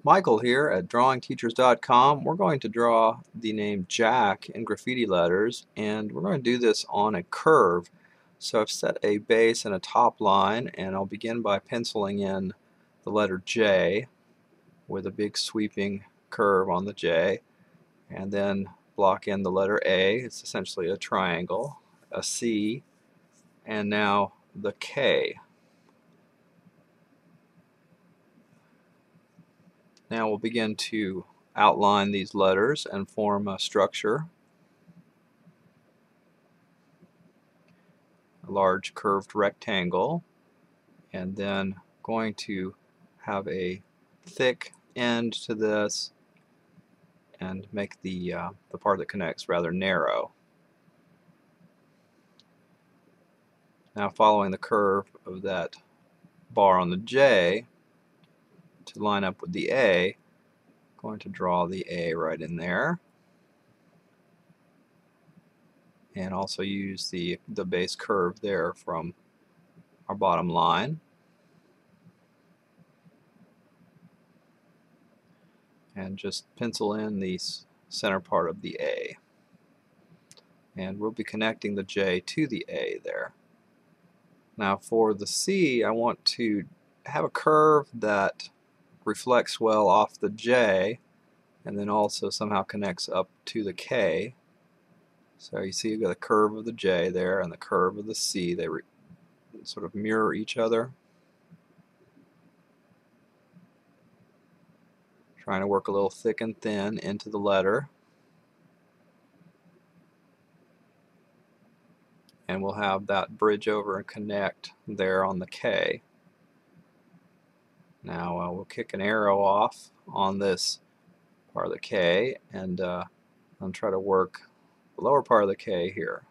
Michael here at drawingteachers.com. We're going to draw the name Jack in graffiti letters, and we're going to do this on a curve. So I've set a base and a top line, and I'll begin by penciling in the letter J with a big sweeping curve on the J, and then block in the letter A. It's essentially a triangle, a C, and now the K. Now we'll begin to outline these letters and form a structure. A large curved rectangle, and then going to have a thick end to this and make the part that connects rather narrow. Now following the curve of that bar on the J to line up with the A, I'm going to draw the A right in there, and also use the base curve there from our bottom line. And just pencil in the center part of the A. And we'll be connecting the J to the A there. Now for the C, I want to have a curve that reflects well off the J and then also somehow connects up to the K. So you see you've got the curve of the J there and the curve of the C. They sort of mirror each other. Trying to work a little thick and thin into the letter. And we'll have that bridge over and connect there on the K. Now we'll kick an arrow off on this part of the K, and I'll try to work the lower part of the K here.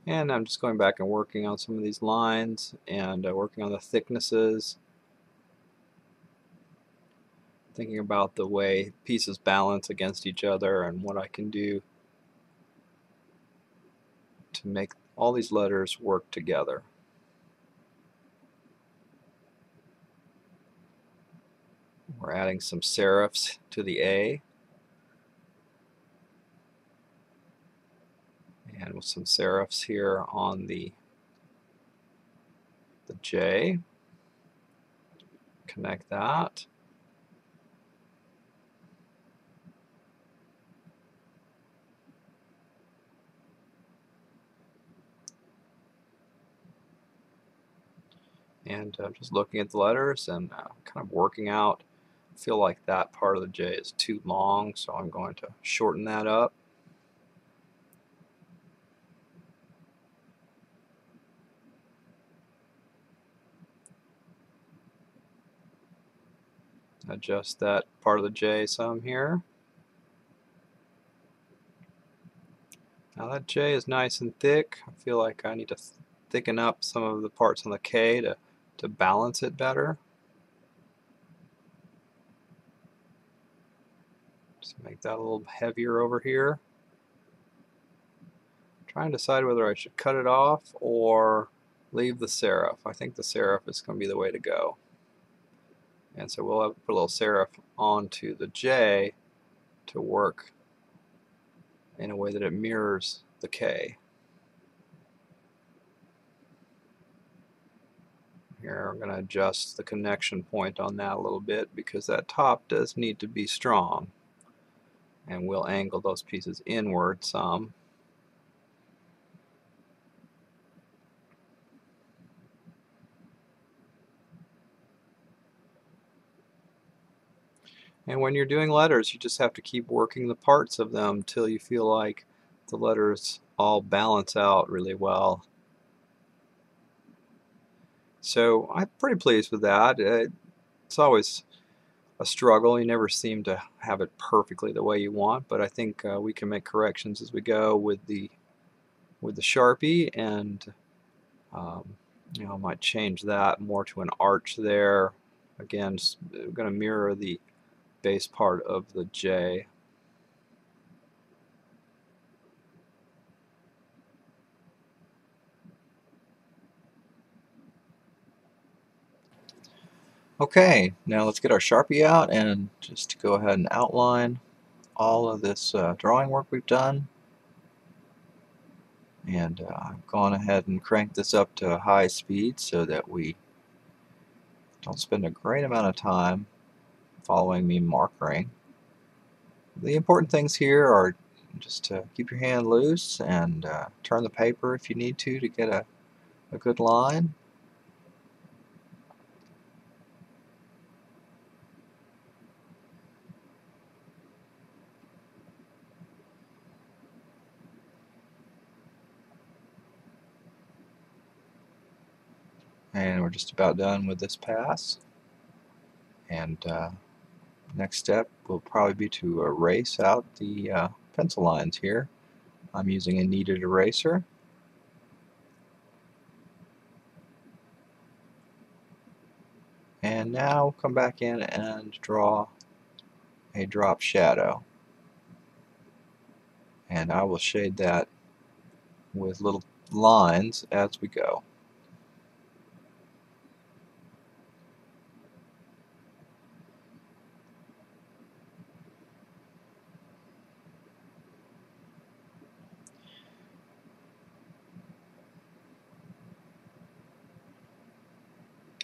And I'm just going back and working on some of these lines and working on the thicknesses, thinking about the way pieces balance against each other and what I can do to make all these letters work together. We're adding some serifs to the A, and with some serifs here on the J. Connect that. And just looking at the letters and kind of working out. I feel like that part of the J is too long, so I'm going to shorten that up. Adjust that part of the J some here. Now that J is nice and thick. I feel like I need to thicken up some of the parts on the K to balance it better. Just make that a little heavier over here. Trying to decide whether I should cut it off or leave the serif. I think the serif is going to be the way to go. And so we'll have to put a little serif onto the J to work in a way that it mirrors the K. Here I'm going to adjust the connection point on that a little bit because that top does need to be strong. And we'll angle those pieces inward some. And when you're doing letters, you just have to keep working the parts of them till you feel like the letters all balance out really well. So I'm pretty pleased with that. It's always a struggle. You never seem to have it perfectly the way you want, but I think we can make corrections as we go with the Sharpie, and you know, I might change that more to an arch there. Again, going to mirror the base part of the J. Okay, now let's get our Sharpie out and just go ahead and outline all of this drawing work we've done. And I've gone ahead and cranked this up to high speed so that we don't spend a great amount of time following me markering. The important things here are just to keep your hand loose and turn the paper if you need to get a good line. And we're just about done with this pass. And next step will probably be to erase out the pencil lines here. I'm using a kneaded eraser. And now come back in and draw a drop shadow. And I will shade that with little lines as we go.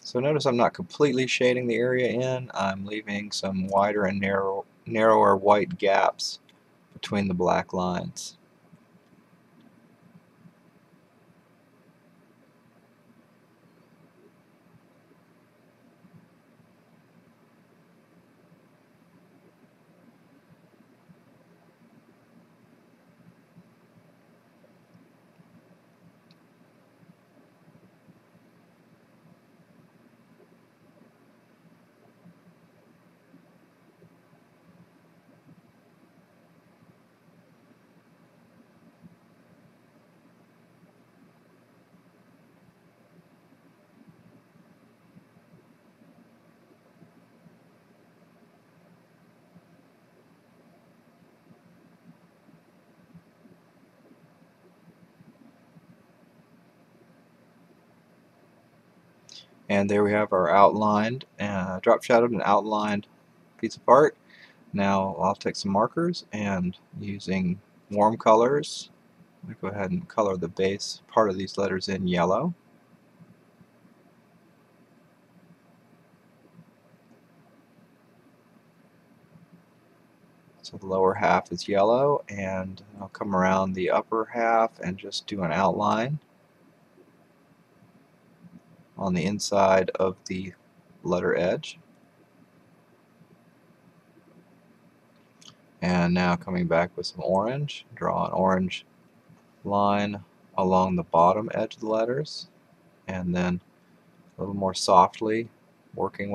So notice I'm not completely shading the area in. I'm leaving some wider and narrower white gaps between the black lines. And there we have our outlined, drop shadowed and outlined piece of art. Now I'll take some markers and using warm colors, I'm going to go ahead and color the base part of these letters in yellow. So the lower half is yellow, and I'll come around the upper half and just do an outline on the inside of the letter edge. And now coming back with some orange, draw an orange line along the bottom edge of the letters, and then a little more softly working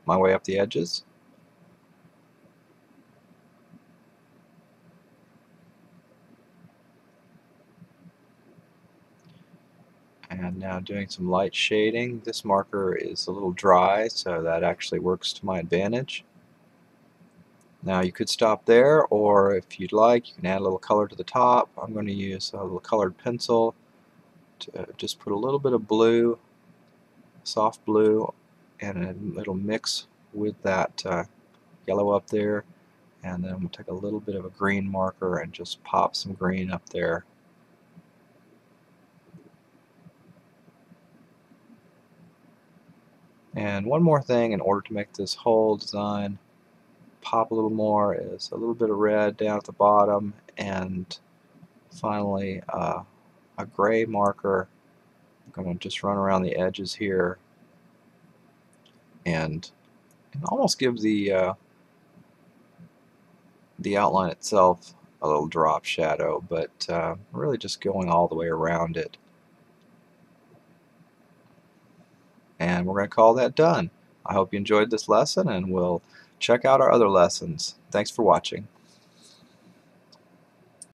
my way up the edges. And now doing some light shading. This marker is a little dry, so that actually works to my advantage. Now you could stop there, or if you'd like, you can add a little color to the top. I'm going to use a little colored pencil to just put a little bit of blue, soft blue, and it'll mix with that yellow up there. And then we'll take a little bit of a green marker and just pop some green up there. And one more thing in order to make this whole design pop a little more is a little bit of red down at the bottom, and finally a gray marker. I'm going to just run around the edges here and almost give the outline itself a little drop shadow, but really just going all the way around it. And we're going to call that done. I hope you enjoyed this lesson, and we'll check out our other lessons. Thanks for watching.